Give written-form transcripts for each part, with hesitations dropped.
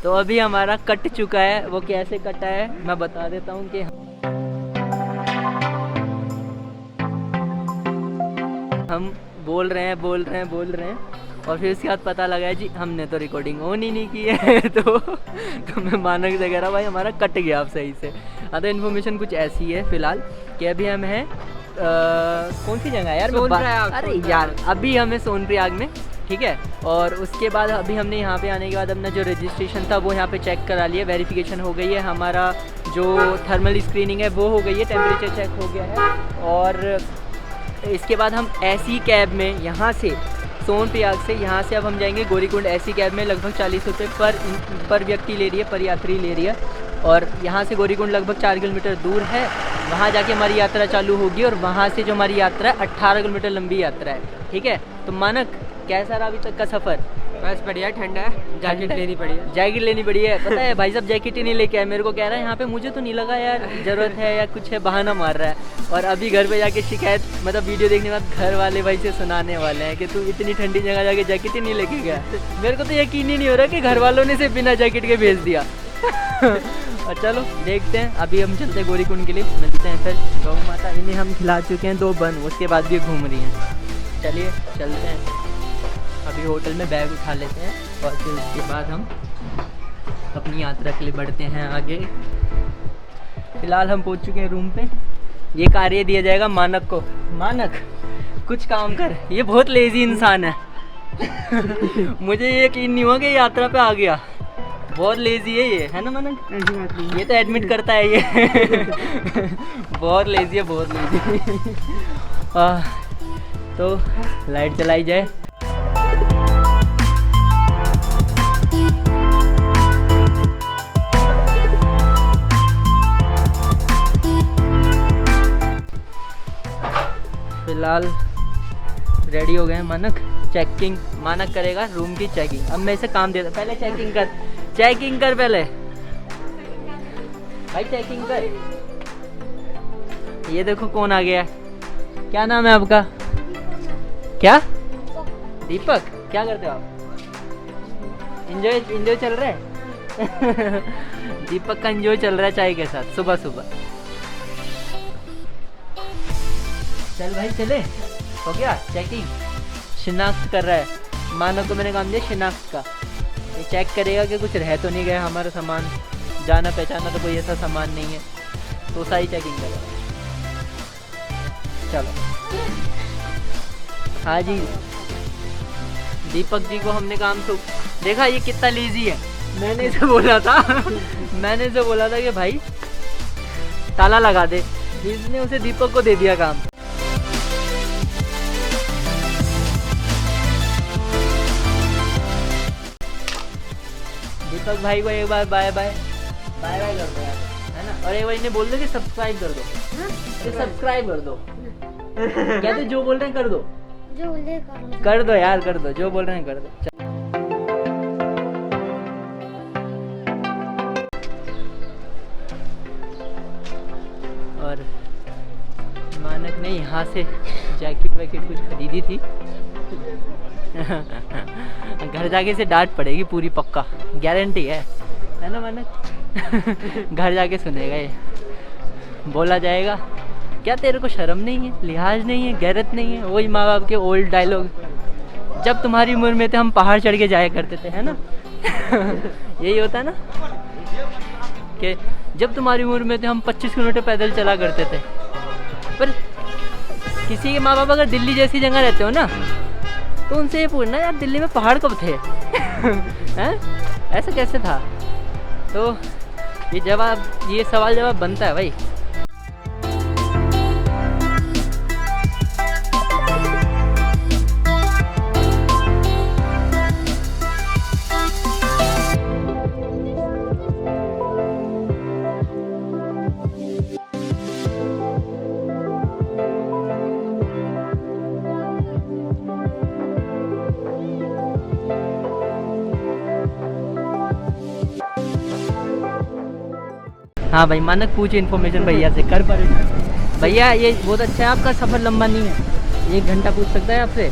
तो अभी हमारा कट चुका है। वो कैसे कटा है मैं बता देता हूँ कि हम बोल रहे हैं और फिर उसके बाद पता लगा है जी हमने तो रिकॉर्डिंग ऑन ही नहीं की है। तो मैं मानक से कह रहा भाई हमारा कट गया आप सही से। तो इन्फॉर्मेशन कुछ ऐसी है फ़िलहाल कि अभी हम हैं कौन सी जगह है यार? अरे यार अभी हमें सोनप्रयाग में, ठीक है। और उसके बाद अभी हमने यहाँ पे आने के बाद अपना जो रजिस्ट्रेशन था वो यहाँ पे चेक करा लिया, वेरिफिकेशन हो गई है, हमारा जो थर्मल स्क्रीनिंग है वो हो गई है, टेम्परेचर चेक हो गया है। और इसके बाद हम ऐसी कैब में यहाँ से सोनप्रयाग से यहाँ से अब हम जाएंगे गौरीकुंड। ऐसी कैब में लगभग 40 रुपये पर व्यक्ति ले रही है, पर यात्री ले रही है। और यहाँ से गौरीकुंड लगभग 4 किलोमीटर दूर है। वहाँ जाके हमारी यात्रा चालू होगी और वहाँ से जो हमारी यात्रा है 18 किलोमीटर लंबी यात्रा है, ठीक है। तो मानक कैसा रहा अभी तक का सफ़र? बस बढ़िया, ठंडा है, जैकेट लेनी पड़ी है। जैकेट लेनी पड़ी है, पता है भाई साहब जैकेट ही नहीं लेके आए। मेरे को कह रहा है यहाँ पे मुझे तो नहीं लगा यार ज़रूरत है या कुछ है, बहाना मार रहा है। और अभी घर पे जाके शिकायत, मतलब वीडियो देखने के बाद घर वाले भाई से सुनाने वाले हैं कि तू इतनी ठंडी जगह जाके जैकेट ही नहीं लेके गया। मेरे को तो यकीन ही नहीं हो रहा कि घर वालों ने से बिना जैकेट के भेज दिया। और चलो देखते हैं, अभी हम चलते हैं गौरीकुंड के लिए, मिलते हैं फिर। गौ माता इन्हें हम खिला चुके हैं 2 बन, उसके बाद भी घूम रही हैं। चलिए चलते हैं, अभी होटल में बैग उठा लेते हैं और फिर उसके बाद हम अपनी यात्रा के लिए बढ़ते हैं आगे। फिलहाल हम पहुंच चुके हैं रूम पे। ये कार्य दिया जाएगा मानक को। मानक कुछ काम कर, ये बहुत लेजी इंसान है। मुझे ये यकीन नहीं हुआ कि यात्रा पे आ गया। बहुत लेजी है ये, है ना मानक? ऐसी बात नहीं, ये तो एडमिट करता है ये। बहुत लेजी है, बहुत लेजी। तो लाइट चलाई जाए। फिलहाल रेडी हो गए हैं मानक। चेकिंग मानक करेगा रूम की चेकिंग। अब मैं इसे काम देता, पहले चेकिंग कर पहले भाई, चेकिंग कर। ये देखो कौन आ गया। क्या नाम है आपका? क्या? दीपक। क्या करते हो आप? एंजॉय चल रहा है। दीपक का एंजॉय चल रहा है चाय के साथ सुबह सुबह। चल भाई चले, हो गया चेकिंग। शिनाख्त कर रहा है मानव को, मैंने काम दिया शिनाख्त का। ये चेक करेगा कि कुछ रह तो नहीं गया हमारा सामान, जाना पहचाना तो कोई ऐसा सामान नहीं है, तो सारी चेकिंग करेगा। चलो हाँ जी, दीपक जी को हमने काम तो देखा, ये कितना लेजी है। मैंने इसे बोला था कि भाई ताला लगा दे, इसने उसे दीपक को दे दिया काम। दीपक भाई को एक बार बाय बाय कर दो यार, है ना? और एक बार इन्हें बोल दो कि सब्सक्राइब कर दो, सब्सक्राइब कर दो। कहते जो बोल रहे हैं कर दो, जो बोल रहे कर दो यार, कर दो, जो बोल रहे हैं कर दो। और मानक ने यहाँ से जैकेट वैकेट कुछ खरीदी थी। घर जाके से डांट पड़ेगी पूरी, पक्का गारंटी है ना मानक? घर जाके सुनेगा ये, बोला जाएगा क्या तेरे को शर्म नहीं है, लिहाज नहीं है, गैरत नहीं है। वही माँ बाप के ओल्ड डायलॉग, जब तुम्हारी उम्र में थे हम पहाड़ चढ़ के जाया करते थे, है ना? यही होता है ना कि जब तुम्हारी उम्र में थे हम 25 किलोमीटर पैदल चला करते थे। पर किसी के माँ बाप अगर दिल्ली जैसी जगह रहते हो ना, तो उनसे ये पूछना यार दिल्ली में पहाड़ कब थे? हैं? ऐसा कैसे था? तो ये सवाल जवाब बनता है भाई। हाँ भाई मानक पूछे इन्फॉर्मेशन भैया से, कर पर भैया ये बहुत अच्छा है, आपका सफ़र लंबा नहीं है, 1 घंटा पूछ सकता है आपसे।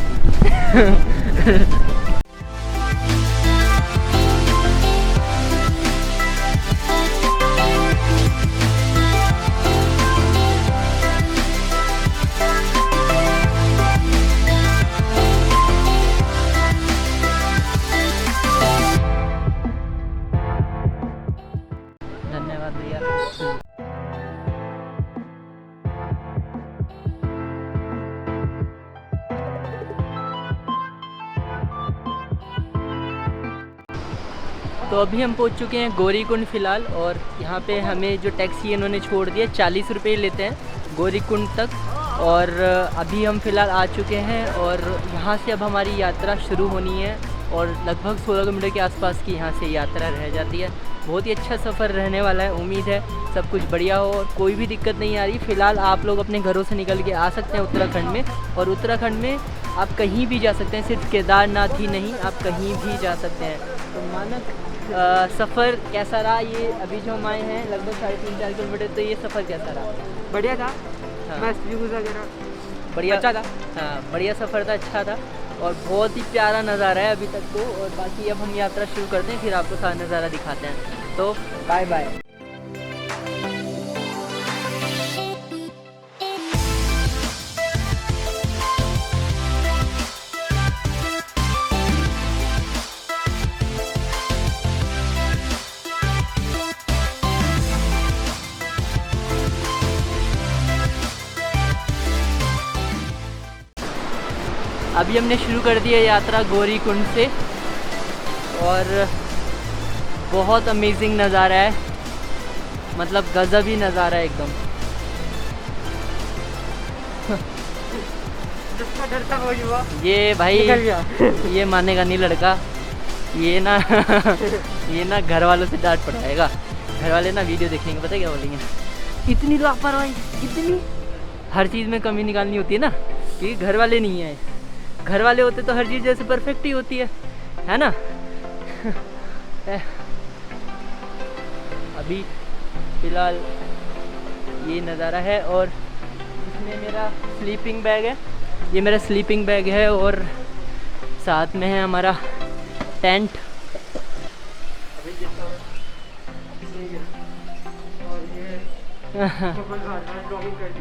तो अभी हम पहुंच चुके हैं गौरीकुंड फ़िलहाल, और यहाँ पे हमें जो टैक्सी इन्होंने छोड़ दिया 40 रुपये लेते हैं गौरीकुंड तक। और अभी हम फ़िलहाल आ चुके हैं और यहाँ से अब हमारी यात्रा शुरू होनी है, और लगभग 16 किलोमीटर के आसपास की यहाँ से यात्रा रह जाती है। बहुत ही अच्छा सफ़र रहने वाला है, उम्मीद है सब कुछ बढ़िया हो और कोई भी दिक्कत नहीं आ रही। फ़िलहाल आप लोग अपने घरों से निकल के आ सकते हैं उत्तराखंड में, और उत्तराखंड में आप कहीं भी जा सकते हैं, सिर्फ केदारनाथ ही नहीं, आप कहीं भी जा सकते हैं। तो मानक सफ़र कैसा रहा? ये अभी जो हम आए हैं लगभग 3.5-4 किलोमीटर, तो ये सफ़र कैसा रहा? बढ़िया था। हाँ। मस्त व्यूज़ वगैरह बढ़िया अच्छा था। हाँ, बढ़िया सफ़र था, अच्छा था और बहुत ही प्यारा नज़ारा है अभी तक तो। और बाकी अब हम यात्रा शुरू करते हैं, फिर आपको सारा नज़ारा दिखाते हैं। तो बाय बाय। अभी हमने शुरू कर दी है यात्रा गौरीकुंड से, और बहुत अमेजिंग नज़ारा है, मतलब गज़ब ही नज़ारा है एकदम। जिसका डर था वही हुआ। ये भाई निकल गया। ये मानेगा नहीं लड़का, ये ना ये ना घर वालों से डांट पड़ाएगा। घर वाले ना वीडियो देखेंगे, पता है क्या बोलेंगे, इतनी लापरवाही, इतनी हर चीज़ में कमी निकालनी होती है ना, कि घर वाले नहीं हैं। घर वाले होते तो हर चीज़ जैसे परफेक्ट ही होती है ना। अभी फ़िलहाल ये नज़ारा है, और इसमें मेरा स्लीपिंग बैग है, ये मेरा स्लीपिंग बैग है, और साथ में है हमारा टेंट।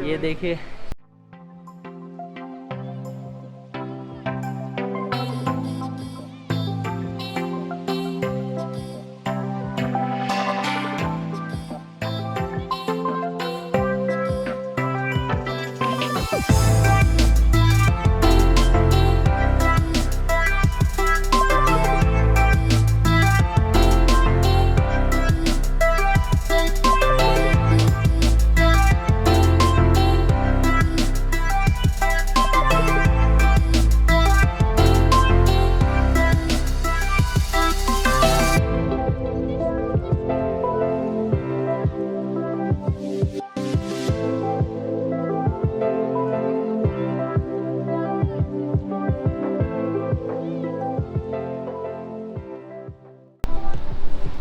ये देखिए,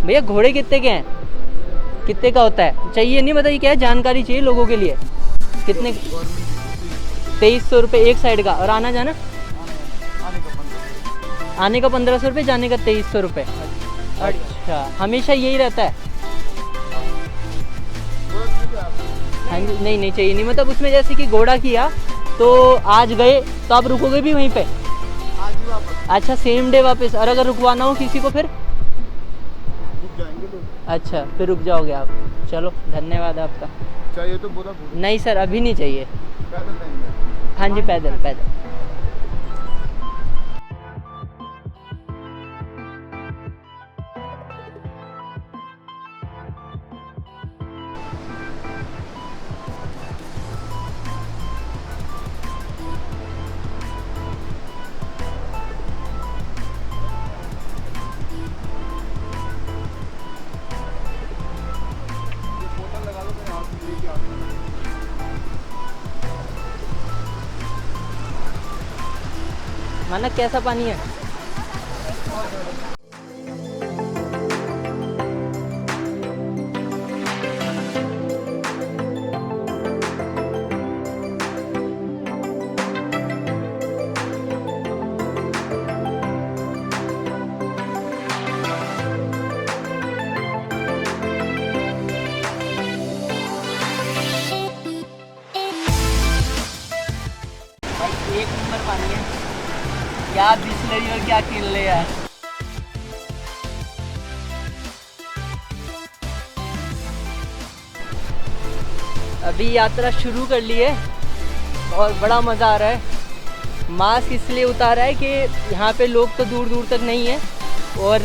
भैया घोड़े कितने के हैं? कितने का होता है? चाहिए नहीं, बताइए क्या है, जानकारी चाहिए लोगों के लिए। कितने? 2300 रुपये एक साइड का, और आना जाना? आने का 1500 रुपये, जाने का 2300 रुपये। अच्छा, हमेशा यही रहता है? हाँ जी, नहीं नहीं चाहिए नहीं, मतलब उसमें जैसे कि घोड़ा किया तो आज गए तो आप रुकोगे भी वहीं पे? आज ही वापस अच्छा, सेम डे वापस। और अगर रुकवाना हो किसी को फिर? रुक जाएंगे तो। अच्छा, फिर रुक जाओगे आप। चलो, धन्यवाद आपका। चाहिए तो बोरा पूरा नहीं सर, अभी नहीं चाहिए। पैदल जाएंगे। हाँ जी, पैदल पैदल। बोतल लगा लो, मैं यहाँ से लेके आता हूँ। मानक कैसा पानी है? भाई एक नंबर पानी है, क्या बिस्लरी और क्या किले यार। अभी यात्रा शुरू कर ली है और बड़ा मज़ा आ रहा है। मास्क इसलिए उतारा है कि यहाँ पे लोग तो दूर दूर तक नहीं है, और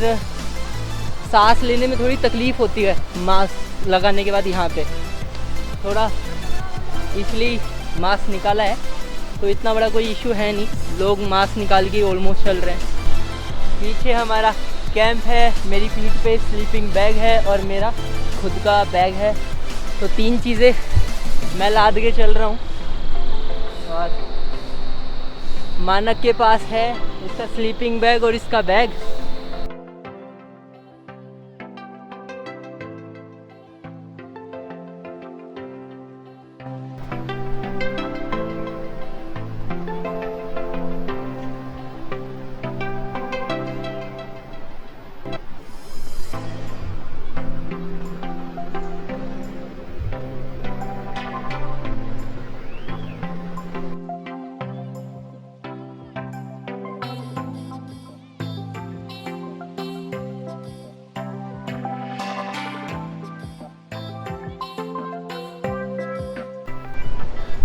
सांस लेने में थोड़ी तकलीफ़ होती है मास्क लगाने के बाद यहाँ पे थोड़ा, इसलिए मास्क निकाला है। तो इतना बड़ा कोई इशू है नहीं, लोग मास्क निकाल के ऑलमोस्ट चल रहे हैं। पीछे हमारा कैंप है, मेरी पीठ पे स्लीपिंग बैग है और मेरा खुद का बैग है। तो 3 चीज़ें मैं लाद के चल रहा हूँ। और मानक के पास है इसका स्लीपिंग बैग और इसका बैग।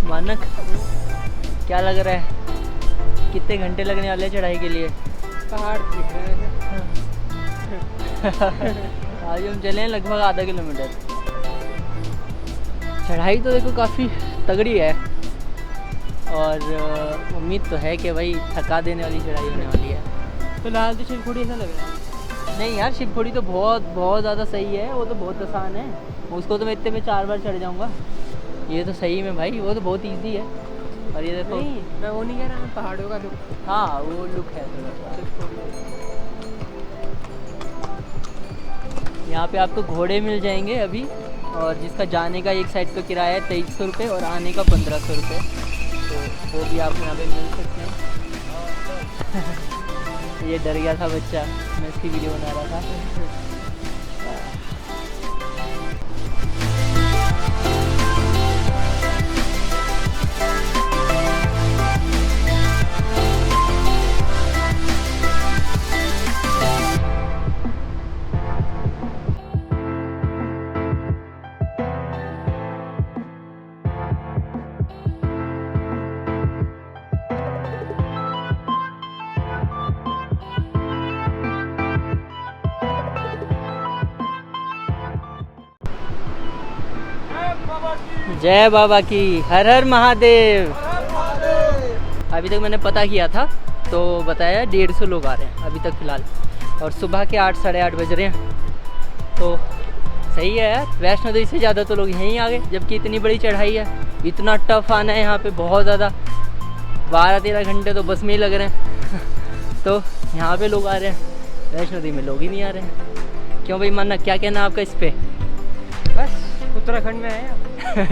मानक क्या लग रहा है, कितने घंटे लगने वाले हैं चढ़ाई के लिए? पहाड़ दिख रहे हैं। आज हम चले हैं लगभग आधा किलोमीटर। चढ़ाई तो देखो काफ़ी तगड़ी है और उम्मीद तो है कि भाई थका देने वाली चढ़ाई होने वाली है। फिलहाल तो शिवखोड़ी ऐसा लग रहा है। नहीं यार, शिवखोड़ी तो बहुत ज़्यादा सही है, वो तो बहुत आसान है, उसको तो मैं इतने में 4 बार चढ़ जाऊँगा। ये तो सही में भाई, वो तो बहुत इजी है। और ये देखो, नहीं मैं वो नहीं कह रहा, मैं पहाड़ों का लुक। हाँ वो लुक है थोड़ा सा। यहाँ पे आपको घोड़े मिल जाएंगे अभी, और जिसका जाने का एक साइड का किराया है 2300 रुपये और आने का 1500 रुपये, तो वो भी आपको यहाँ पे मिल सकते हैं। ये डर गया था बच्चा, मैं इसकी वीडियो बना रहा था। जय बाबा की, हर हर महादेव। अभी तक मैंने पता किया था तो बताया 150 लोग आ रहे हैं अभी तक फ़िलहाल, और सुबह के 8 साढ़े 8 बज रहे हैं। तो सही है यार, वैष्णो देवी से ज़्यादा तो लोग यहीं आ गए, जबकि इतनी बड़ी चढ़ाई है, इतना टफ आना है यहाँ पे, बहुत ज़्यादा 12-13 घंटे तो बस में ही लग रहे हैं। तो यहाँ पे लोग आ रहे हैं, वैष्णो देवी में लोग ही नहीं आ रहे हैं। क्यों भाई मानना, क्या कहना है आपका इस पर? बस उत्तराखंड में है,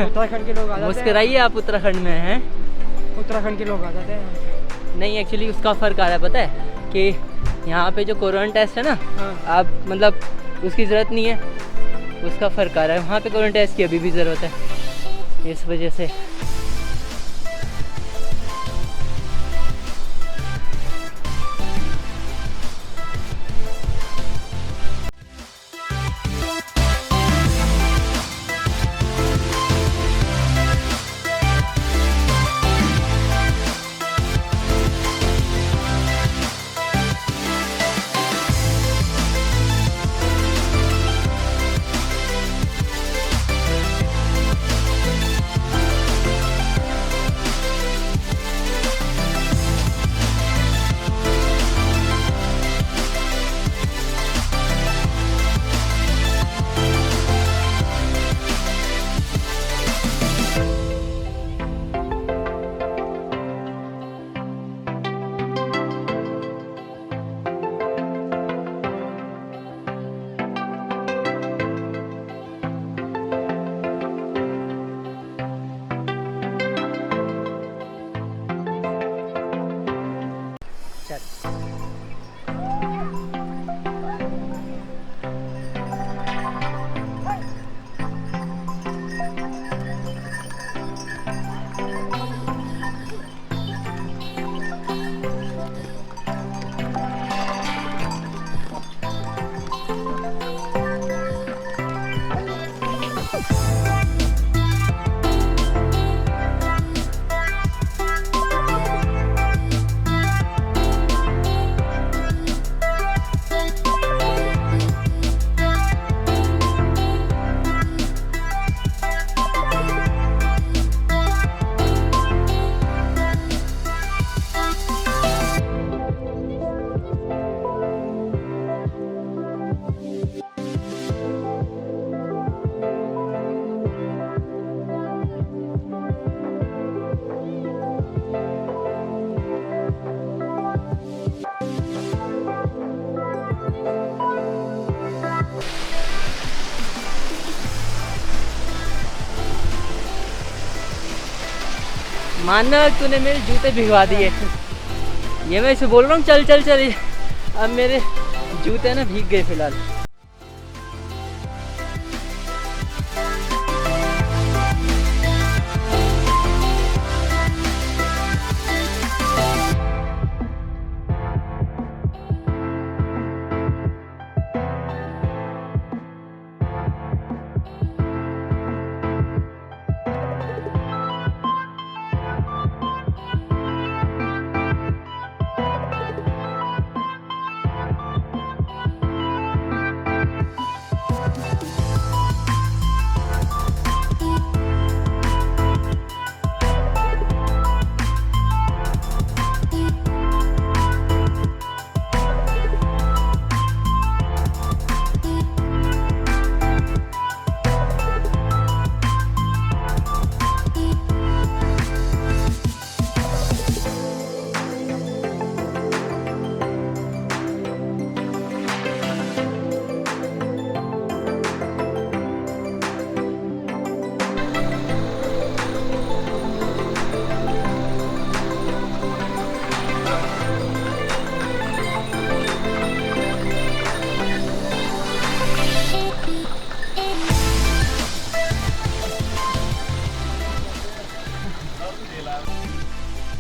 उत्तराखंड के लोग आ जाते हैं। मुस्कुराइए, आप उत्तराखंड में हैं। उत्तराखंड के लोग आ जाते हैं। नहीं एक्चुअली उसका फ़र्क आ रहा है, पता है कि यहाँ पे जो कोरोना टेस्ट है ना, हाँ। आप मतलब उसकी ज़रूरत नहीं है, उसका फ़र्क आ रहा है। वहाँ पे कोरोना टेस्ट की अभी भी ज़रूरत है, इस वजह से। मानक तूने मेरे जूते भिगवा दिए। ये मैं इसे बोल रहा हूँ चल चल चल, अब मेरे जूते ना भीग गए फिलहाल।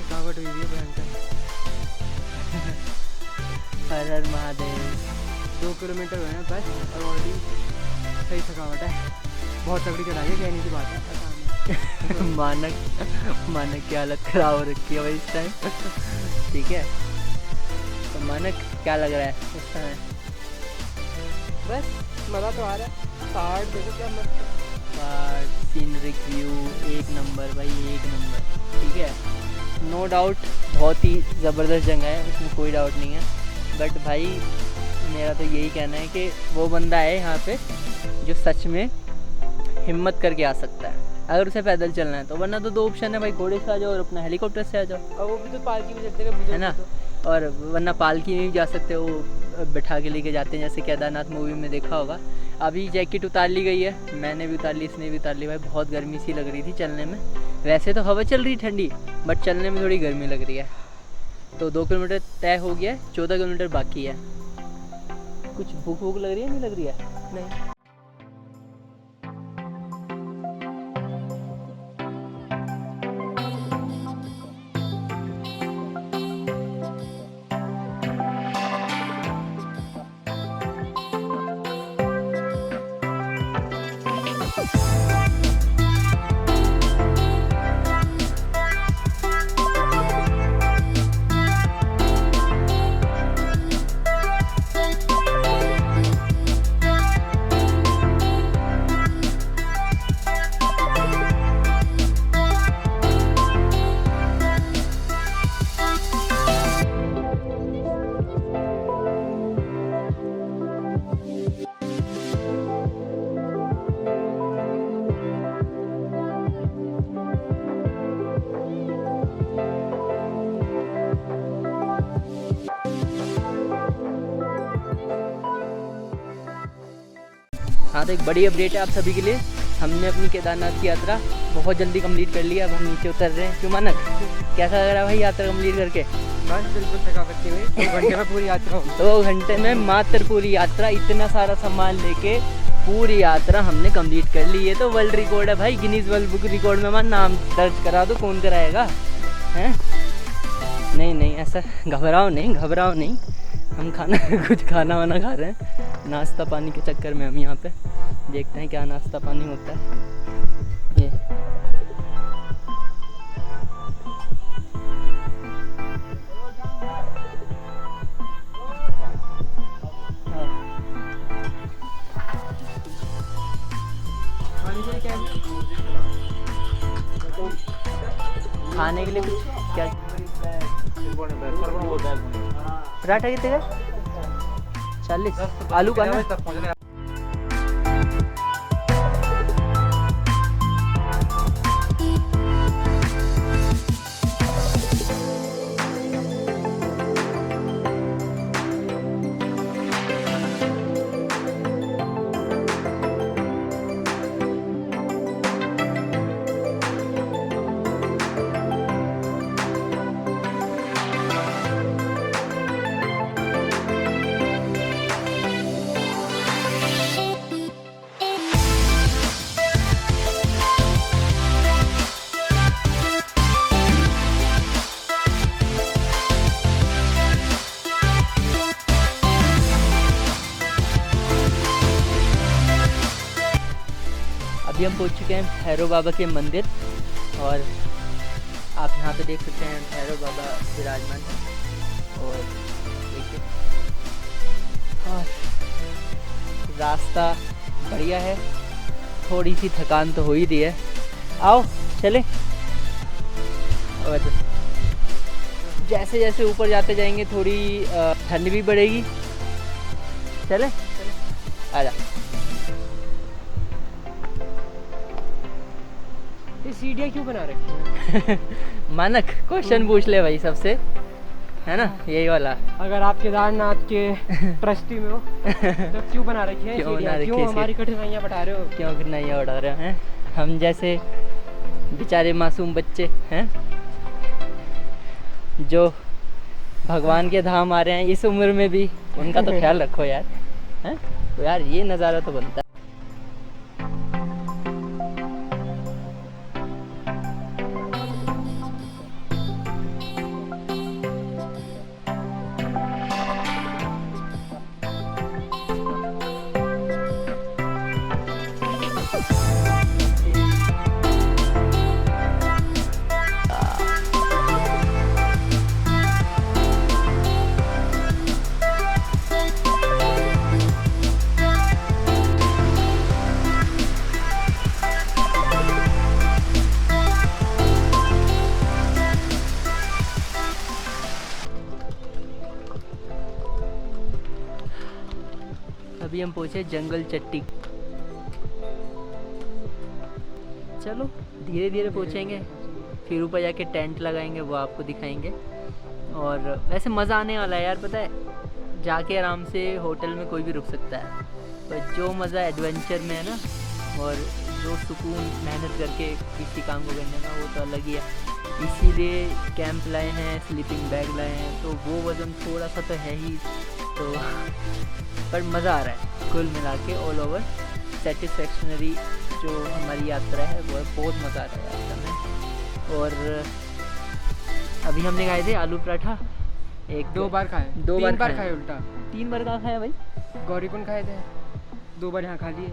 थकावट हुई है भयंकर। हर हर महादेव। 2 किलोमीटर हुए हैं बस और ऑलरेडी सही थकावट है। बहुत तगड़ी चढ़ाई है, कहने की बात है। पता नहीं। मानक की हालत खराब हो रखी है भाई इस टाइम। ठीक है, तो मानक क्या लग रहा है इस समय? बस मज़ा तो आ रहा है। पहाड़ देखो क्या मस्त है। सीनरिक व्यू एक नंबर भाई, एक नंबर। ठीक है, नो डाउट बहुत ही ज़बरदस्त जगह है, इसमें कोई डाउट नहीं है। बट भाई मेरा तो यही कहना है कि वो बंदा है यहाँ पे जो सच में हिम्मत करके आ सकता है, अगर उसे पैदल चलना है तो। वरना तो 2 ऑप्शन है भाई, घोड़े से आ जाओ और अपना हेलीकॉप्टर से आ जाओ, और वो भी तो पालकी में चढ़ते हैं, है ना। और वरना पालकी में भी जा सकते हो, वो बैठा के लेके जाते हैं, जैसे केदारनाथ मूवी में देखा होगा। अभी जैकेट उतार ली गई है, मैंने भी उतार ली, इसने भी उतार ली भाई। बहुत गर्मी सी लग रही थी चलने में। वैसे तो हवा चल रही ठंडी, बट चलने में थोड़ी गर्मी लग रही है। तो 2 किलोमीटर तय हो गया, 14 किलोमीटर बाकी है। कुछ भूख भूख लग रही है, नहीं लग रही है? नहीं। हाँ, तो एक बड़ी अपडेट है आप सभी के लिए। हमने अपनी केदारनाथ की यात्रा बहुत जल्दी कंप्लीट कर लिया। अब हम नीचे उतर रहे हैं। क्यों मानक, कैसा लग रहा है भाई यात्रा कंप्लीट करके? बस बिल्कुल थकावट नहीं हुई। 2 घंटे में पूरी यात्रा हो। 2 घंटे में मात्र पूरी यात्रा, इतना सारा सामान लेके पूरी यात्रा हमने कंप्लीट कर ली। ये तो वर्ल्ड रिकॉर्ड है भाई, गिनीज वर्ल्ड बुक रिकॉर्ड में हमारा नाम दर्ज करा दो, कौन कराएगा हैं? नहीं नहीं, ऐसा घबराओ नहीं। हम कुछ खाना वाना खा रहे हैं, नाश्ता पानी के चक्कर में। हम यहाँ पे देखते हैं क्या नाश्ता पानी होता है। ये खाने के लिए कुछ क्या? पराठा कितने का? 40। आलू का ना? अभी हम पहुंच चुके हैं भैरव बाबा के मंदिर और आप यहाँ पे देख सकते हैं भैरव बाबा विराजमान हैं। और देखिए और रास्ता बढ़िया है, थोड़ी सी थकान तो हो ही रही है। आओ चले। और जैसे जैसे ऊपर जाते जाएंगे थोड़ी ठंड भी बढ़ेगी। चले आजा। ये सीढ़ियाँ क्यों बना रखी हैं? मानक क्वेश्चन पूछ ले भाई सबसे, है ना यही वाला। अगर आप केदारनाथ के ट्रस्टी में हो तो क्यों बना रखी है क्यों बना सीढ़ियाँ? रखी क्यों है हमारी कठिनाइयाँ बढ़ा रहे हो? क्यों कठिनाइयाँ उड़ा रहे हैं हम जैसे बेचारे मासूम बच्चे हैं जो भगवान के धाम आ रहे हैं इस उम्र में भी, उनका तो ख्याल रखो यार, हैं? तो यार ये नज़ारा तो बनता है। अभी हम पहुंचे जंगल चट्टी। चलो धीरे धीरे पहुंचेंगे, फिर ऊपर जाके टेंट लगाएंगे, वो आपको दिखाएंगे। और वैसे मज़ा आने वाला है यार, पता है जाके आराम से होटल में कोई भी रुक सकता है, पर जो मज़ा एडवेंचर में है ना, और जो सुकून मेहनत करके किसी काम को करने का, वो तो अलग ही है। इसीलिए कैंप लाए हैं, स्लीपिंग बैग लाए हैं, तो वो वज़न थोड़ा सा तो है ही, तो पर मज़ा आ रहा है कुल मिला के। ऑल ओवर सेटिस्फैक्शनरी जो हमारी यात्रा है वो है, बहुत मज़ा आ रहा है यात्रा में। और अभी हमने खाए थे आलू पराठा, दो बार खाए, दो तीन बार खाए। खाए उल्टा। 3 बार कहाँ खाया भाई? गौरीकुंड खाए थे, 2 बार यहाँ खा लिए।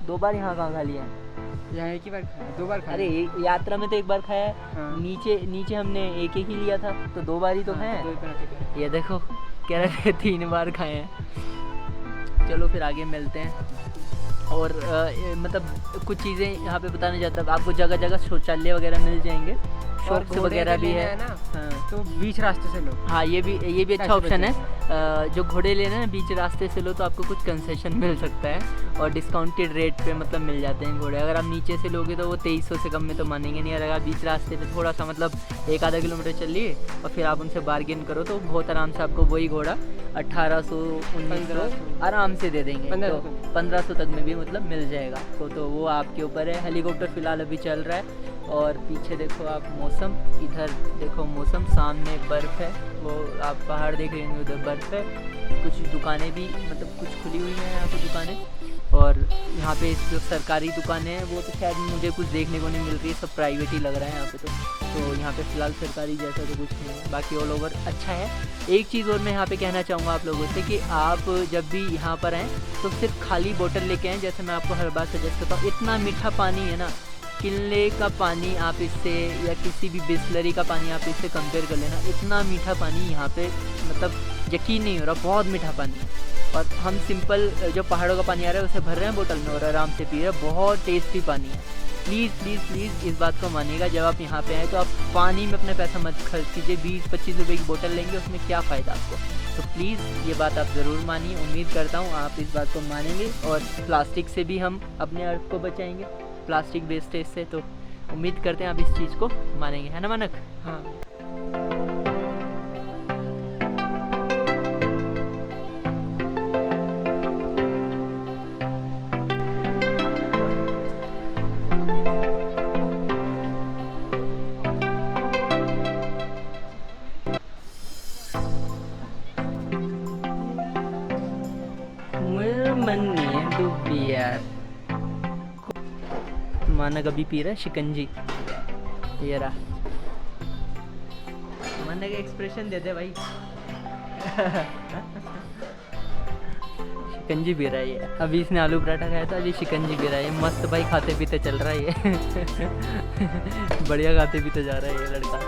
2 बार यहाँ कहाँ खा लिया है? यहाँ एक ही बार खाया, 2 बार खाया। अरे यात्रा में तो 1 बार खाया है। हाँ। नीचे हमने एक ही लिया था, तो 2 बार ही तो खाए हाँ, 2 हैं। पराठे खाए। ये देखो कह रहे थे 3 बार खाए हैं। चलो फिर आगे मिलते हैं। और मतलब कुछ चीज़ें यहाँ पे बताने जाता है, आपको जगह जगह शौचालय वगैरह मिल जाएंगे, और शॉप्स घोड़े वगैरह अगर भी लेने है हैं ना, हाँ। तो बीच रास्ते से लो। हाँ ये भी अच्छा पैसे ऑप्शन है। बचेंगे। जो घोड़े लेना है बीच रास्ते से लो तो आपको कुछ कंसेशन मिल सकता है, और डिस्काउंटेड रेट पे मतलब मिल जाते हैं घोड़े। अगर आप नीचे से लोगे तो वो 2300 से कम में तो मानेंगे नहीं। अगर आप बीच रास्ते पे थोड़ा सा मतलब 1-आधा किलोमीटर चलिए और फिर आप उनसे बार्गेन करो तो बहुत आराम से आपको वही घोड़ा 1800 1900 आराम से दे देंगे। 1500 तक में भी मतलब मिल जाएगा आपको, तो वो आपके ऊपर है। हेलीकॉप्टर फ़िलहाल अभी चल रहा है। और पीछे देखो आप मौसम, इधर देखो मौसम, सामने बर्फ़ है, वो आप पहाड़ देख रहे होंगे, उधर बर्फ़ है। कुछ दुकानें भी मतलब कुछ खुली हुई हैं यहाँ पे दुकानें। और यहाँ पे जो सरकारी दुकानें हैं वो तो शायद मुझे कुछ देखने को नहीं मिल रही है, सब प्राइवेट ही लग रहा है यहाँ पे तो यहाँ पे फ़िलहाल सरकारी जैसा तो कुछ नहीं है। बाकी ऑल ओवर अच्छा है। एक चीज़ और मैं यहाँ पे कहना चाहूँगा आप लोगों से कि आप जब भी यहाँ पर आएँ तो सिर्फ खाली बोतल लेके आएँ। जैसे मैं आपको हर बार सजेस्ट करता हूँ, इतना मीठा पानी है ना, किले का पानी आप इससे या किसी भी बिस्लरी का पानी आप इससे कंपेयर कर लेना, इतना मीठा पानी यहाँ पे मतलब यकीन नहीं हो रहा, बहुत मीठा पानी है। और हम सिंपल जो पहाड़ों का पानी आ रहा है उसे भर रहे हैं बोतल में और आराम से पी रहे हैं, बहुत टेस्टी पानी है। प्लीज़ प्लीज़ प्लीज़ इस बात को मानिएगा, जब आप यहाँ पे आए तो आप पानी में अपने पैसा मत खर्च कीजिए। 20-25 रुपये की बोतल लेंगे उसमें क्या फ़ायदा आपको। तो प्लीज़ ये बात आप ज़रूर मानिए। उम्मीद करता हूँ आप इस बात को मानेंगे। और प्लास्टिक से भी हम अपने अर्थ को बचाएंगे, प्लास्टिक वेस्टेज से। तो उम्मीद करते हैं आप इस चीज़ को मानेंगे, है ना मानक? हाँ। मेरा मन नहीं है डूबी यार। मानक अभी पी रहा है शिकंजी, ये रहा। मानक एक्सप्रेशन दे दे भाई। शिकंजी पी रहा है ये। अभी इसने आलू पराठा खाया था, अभी शिकंजी पी रहा है ये। मस्त भाई खाते पीते चल रहा है ये। बढ़िया खाते पीते जा रहा है ये लड़का।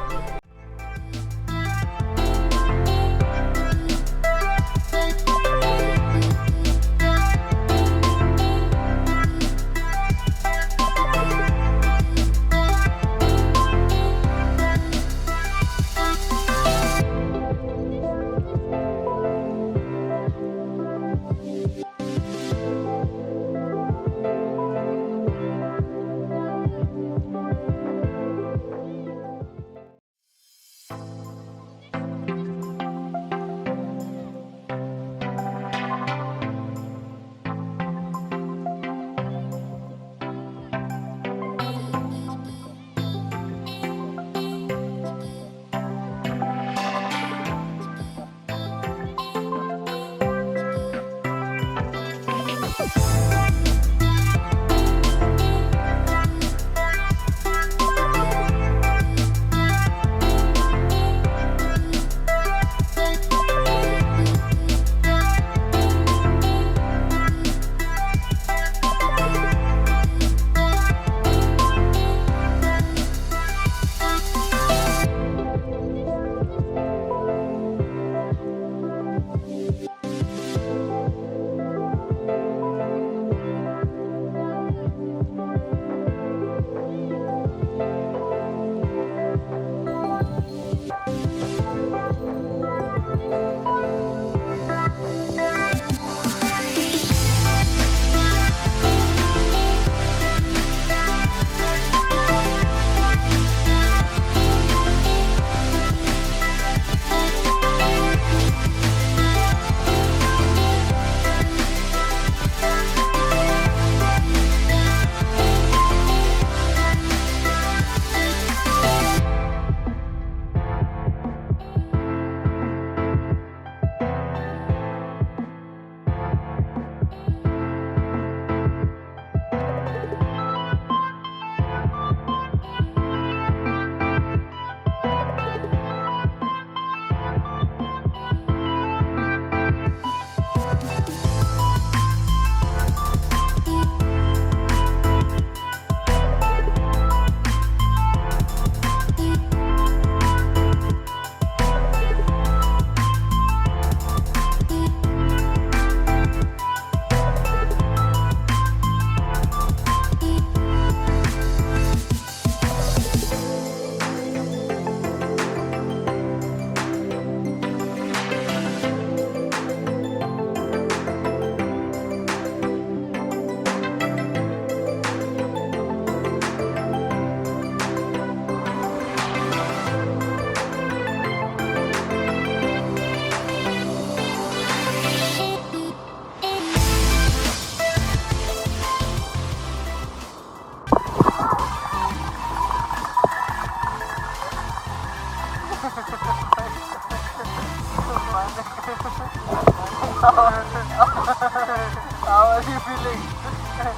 How are you feeling?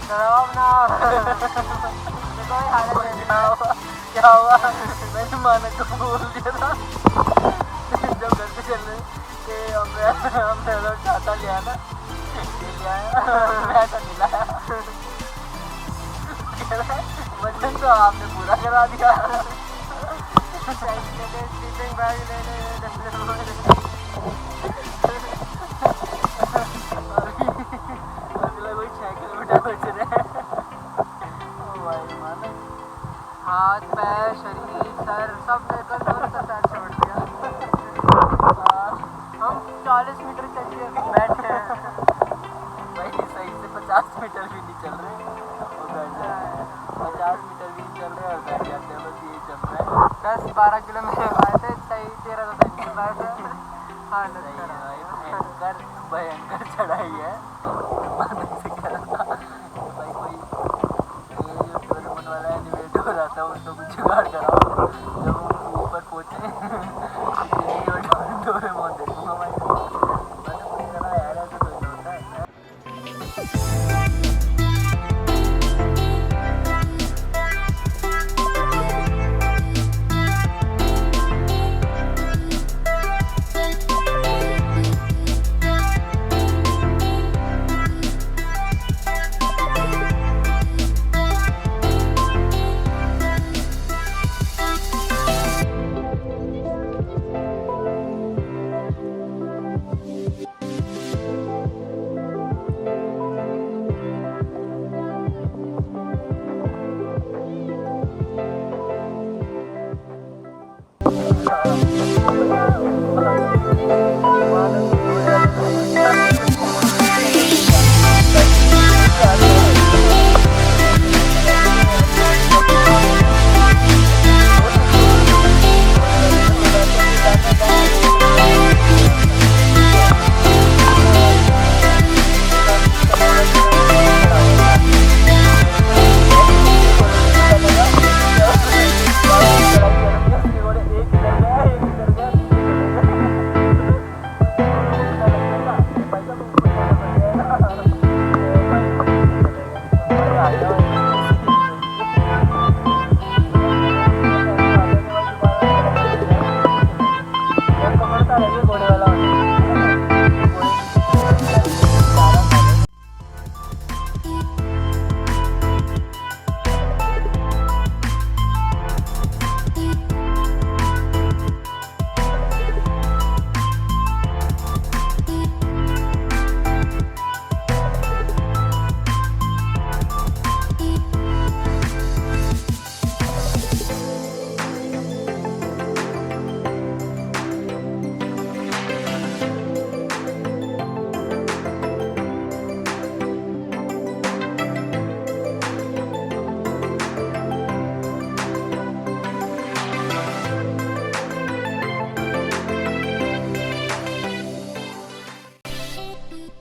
खराब ना कोई हालत नहीं। क्या हुआ? मैंने मानक को बोल दिया था जब घर से चल रहे कि हमने लोग छाता लिया ना, ये लिया मैं तो नहीं लाया। वजन तो आपने पूरा करा दिया। स्लीपिंग बैग लेने हाथ पैर शरीर सर सब लेकर दूर से पैर छोड़ दिया। हम 40 मीटर चलिए बैठे हैं भाई, सही से 50 मीटर भी नहीं चल रहे और बैठ जाए, 50 मीटर भी नहीं चल रहे और बैठ जाते हैं, बस यही चल रहा है। 10-12 किलोमीटर आए थे, सही 13 पाए थे। हाँ भयंकर भयंकर चढ़ाई है। था उसको कुछ जुगाड़ कराओ, जब हम ऊपर पहुँचे डोरेमोन देखूंगा भाई। मैंने कुछ करा यार, ऐसा तो नहीं होता है।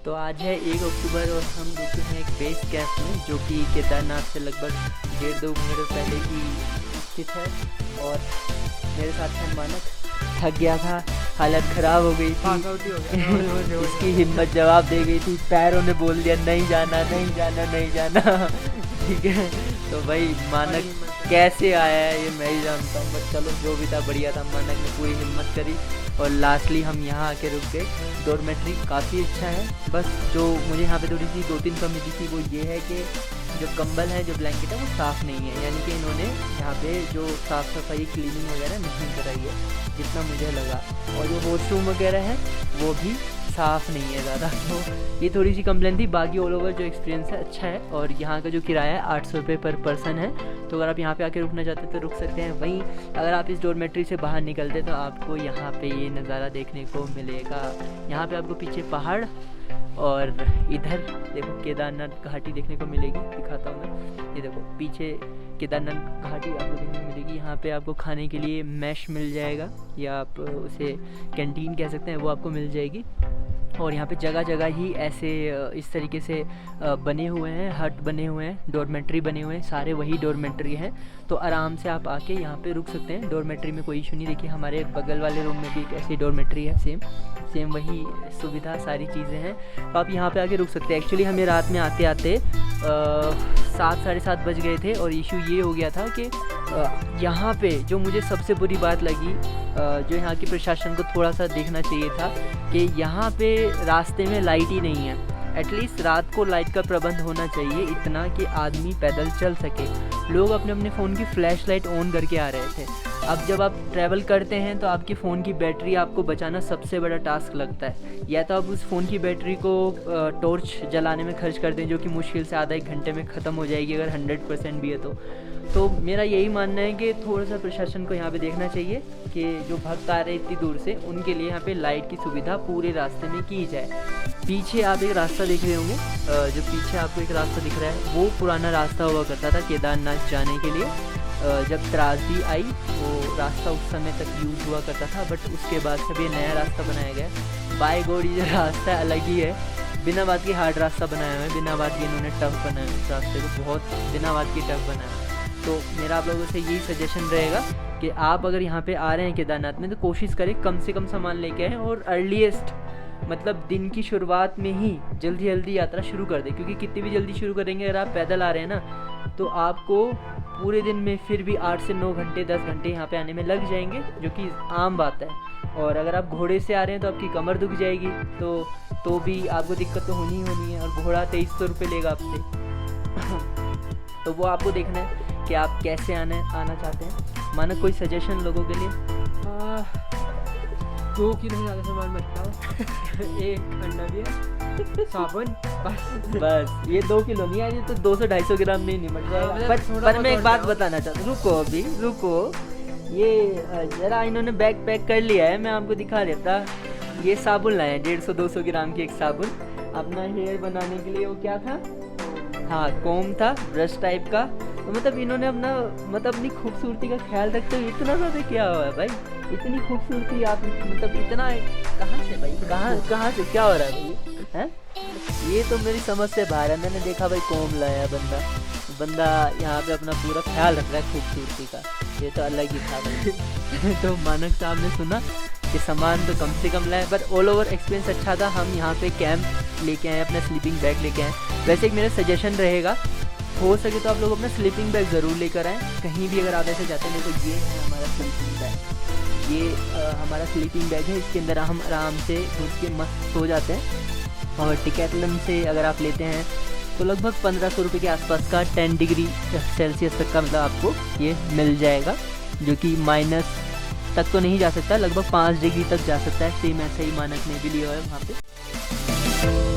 तो आज है 1 अक्टूबर और हम रुके हैं एक बेस कैंप में जो कि केदारनाथ से लगभग 1.5-2 घंटे पहले ही स्थित है। और मेरे साथ है मानक, थक गया था, हालत ख़राब हो गई थी, उसकी हिम्मत जवाब दे गई थी, पैरों ने बोल दिया नहीं जाना नहीं जाना नहीं जाना। ठीक है, तो भाई मानक कैसे आया है ये मैं ही जानता हूँ, बट चलो जो भी था बढ़िया था। मानक ने पूरी हिम्मत करी और लास्टली हम यहाँ आके रुक गए। डॉर्मेट्री काफ़ी अच्छा है, बस जो मुझे यहाँ पे थोड़ी सी 2-3 कमी दिखी वो ये है कि जो कंबल है, जो ब्लैंकेट है वो साफ़ नहीं है, यानी कि इन्होंने यहाँ पे जो साफ़ सफाई क्लीनिंग वगैरह नहीं कराई है जितना मुझे लगा। और जो वॉशरूम वगैरह है वो भी साफ़ नहीं है ज़्यादा, तो ये थोड़ी सी कंप्लेन थी। बाकी ऑल ओवर जो एक्सपीरियंस है अच्छा है। और यहाँ का जो किराया है 800 रुपये पर पर्सन है, तो अगर आप यहाँ पे आके रुकना चाहते हैं तो रुक सकते हैं। वहीं अगर आप इस डॉर्मेट्री से बाहर निकलते तो आपको यहाँ पे ये नज़ारा देखने को मिलेगा। यहाँ पे आपको पीछे पहाड़ और इधर देखो केदारनाथ घाटी देखने को मिलेगी, दिखाता हूँ मैं। ये देखो पीछे केदारनाथ घाटी आपको देखने को मिलेगी। यहाँ पे आपको खाने के लिए मैश मिल जाएगा या आप उसे कैंटीन कह सकते हैं, वो आपको मिल जाएगी। और यहाँ पे जगह जगह ही ऐसे इस तरीके से बने हुए हैं, हट बने हुए हैं, डॉर्मेट्री बने हुए हैं, सारे वही डॉर्मेट्री हैं। तो आराम से आप आके यहाँ पे रुक सकते हैं, डॉर्मेट्री में कोई इशू नहीं। देखिए हमारे बगल वाले रूम में भी एक ऐसी डॉर्मेट्री है, सेम वही सुविधा, सारी चीज़ें हैं, तो आप यहाँ पे आके रुक सकते हैं। एक्चुअली हमें रात में आते आते 7-7:30 बज गए थे और इशू ये हो गया था कि यहाँ पे जो मुझे सबसे बुरी बात लगी, जो यहाँ की प्रशासन को थोड़ा सा देखना चाहिए था कि यहाँ पे रास्ते में लाइट ही नहीं है। एटलीस्ट रात को लाइट का प्रबंध होना चाहिए, इतना कि आदमी पैदल चल सके। लोग अपने अपने फ़ोन की फ्लैश लाइट ऑन करके आ रहे थे। अब जब आप ट्रैवल करते हैं तो आपकी फ़ोन की बैटरी आपको बचाना सबसे बड़ा टास्क लगता है। या तो आप उस फ़ोन की बैटरी को टॉर्च जलाने में खर्च कर दें, जो कि मुश्किल से आधा 1 घंटे में ख़त्म हो जाएगी अगर 100% भी है तो मेरा यही मानना है कि थोड़ा सा प्रशासन को यहाँ पे देखना चाहिए कि जो भक्त आ रहे हैं इतनी दूर से, उनके लिए यहाँ पे लाइट की सुविधा पूरे रास्ते में की जाए। पीछे आप एक रास्ता देख रहे होंगे, जो पीछे आपको एक रास्ता दिख रहा है वो पुराना रास्ता हुआ करता था केदारनाथ जाने के लिए। जब त्रासदी आई वो रास्ता उस समय तक यूज़ हुआ करता था, बट उसके बाद जब ये नया रास्ता बनाया गया, बाय गॉड ये जो रास्ता अलग ही है, बिना बात की हार्ड रास्ता बनाया हुआ है, बिना बात की इन्होंने टफ बनाया है, इस रास्ते को बहुत बिना बात की टफ बनाया है। तो मेरा आप लोगों से यही सजेशन रहेगा कि आप अगर यहाँ पे आ रहे हैं केदारनाथ में तो कोशिश करें कम से कम सामान लेके आएँ और अर्लीस्ट मतलब दिन की शुरुआत में ही जल्दी जल्दी यात्रा शुरू कर दें, क्योंकि कितनी भी जल्दी शुरू करेंगे अगर आप पैदल आ रहे हैं ना तो आपको पूरे दिन में फिर भी 8 से 9 घंटे 10 घंटे यहाँ पे आने में लग जाएंगे, जो कि आम बात है। और अगर आप घोड़े से आ रहे हैं तो आपकी कमर दुख जाएगी, तो भी आपको दिक्कत तो होनी ही होनी है। और घोड़ा 2300 रुपये लेगा आपसे। तो वो आपको देखना है कि आप कैसे आना चाहते हैं। मानो कोई सजेशन लोगों के लिए? 2 किलो से ज़्यादा सामान मत लाओ। एक अंडा भी है, साबुन, बस ये 2 किलो नहीं है, ये तो 200-250 ग्राम नहीं निमट जाएगा। पर मैं एक बात बताना चाहता हूँ, रुको अभी रुको, ये जरा इन्होंने बैग पैक कर लिया है, मैं आपको दिखा देता। ये साबुन लाए हैं 150-200 ग्राम की एक साबुन अपना हेयर बनाने के लिए। वो क्या था, हाँ कोम था, ब्रश टाइप का। तो मतलब इन्होंने अपना मतलब अपनी खूबसूरती का ख्याल रखते हुए इतना ज़्यादा किया हुआ है भाई, इतनी खूबसूरती आप मतलब इतना कहाँ से भाई, कहाँ से क्या हो रहा है भाई हैं? ये तो मेरी समझ से बाहर है। मैंने देखा भाई कोम लाया बंदा यहाँ पे अपना पूरा ख्याल रख रहा है खूबसूरती का, ये तो अलग ही था भाई। तो मानक साहब ने सुना कि सामान तो कम से कम लाए, बट ऑल ओवर एक्सपीरियंस अच्छा था। हम यहाँ पे कैंप लेके आए, अपना स्लीपिंग बैग लेके आए। वैसे एक मेरा सजेशन रहेगा, हो सके तो आप लोग अपना स्लीपिंग बैग ज़रूर लेकर आएँ कहीं भी अगर आप ऐसे जाते हैं। देखो ये है हमारा स्लीपिंग बैग, ये हमारा स्लीपिंग बैग है, इसके अंदर हम आराम से घुस के मस्त सो जाते हैं। और डिकैथलॉन से अगर आप लेते हैं तो लगभग 1500 रुपये के आसपास का 10 डिग्री सेल्सियस तक का मतलब आपको ये मिल जाएगा, जो कि माइनस तक तो नहीं जा सकता, लगभग 5 डिग्री तक जा सकता है। सेम ऐसा ही मानक ने भी लिया है वहाँ पे।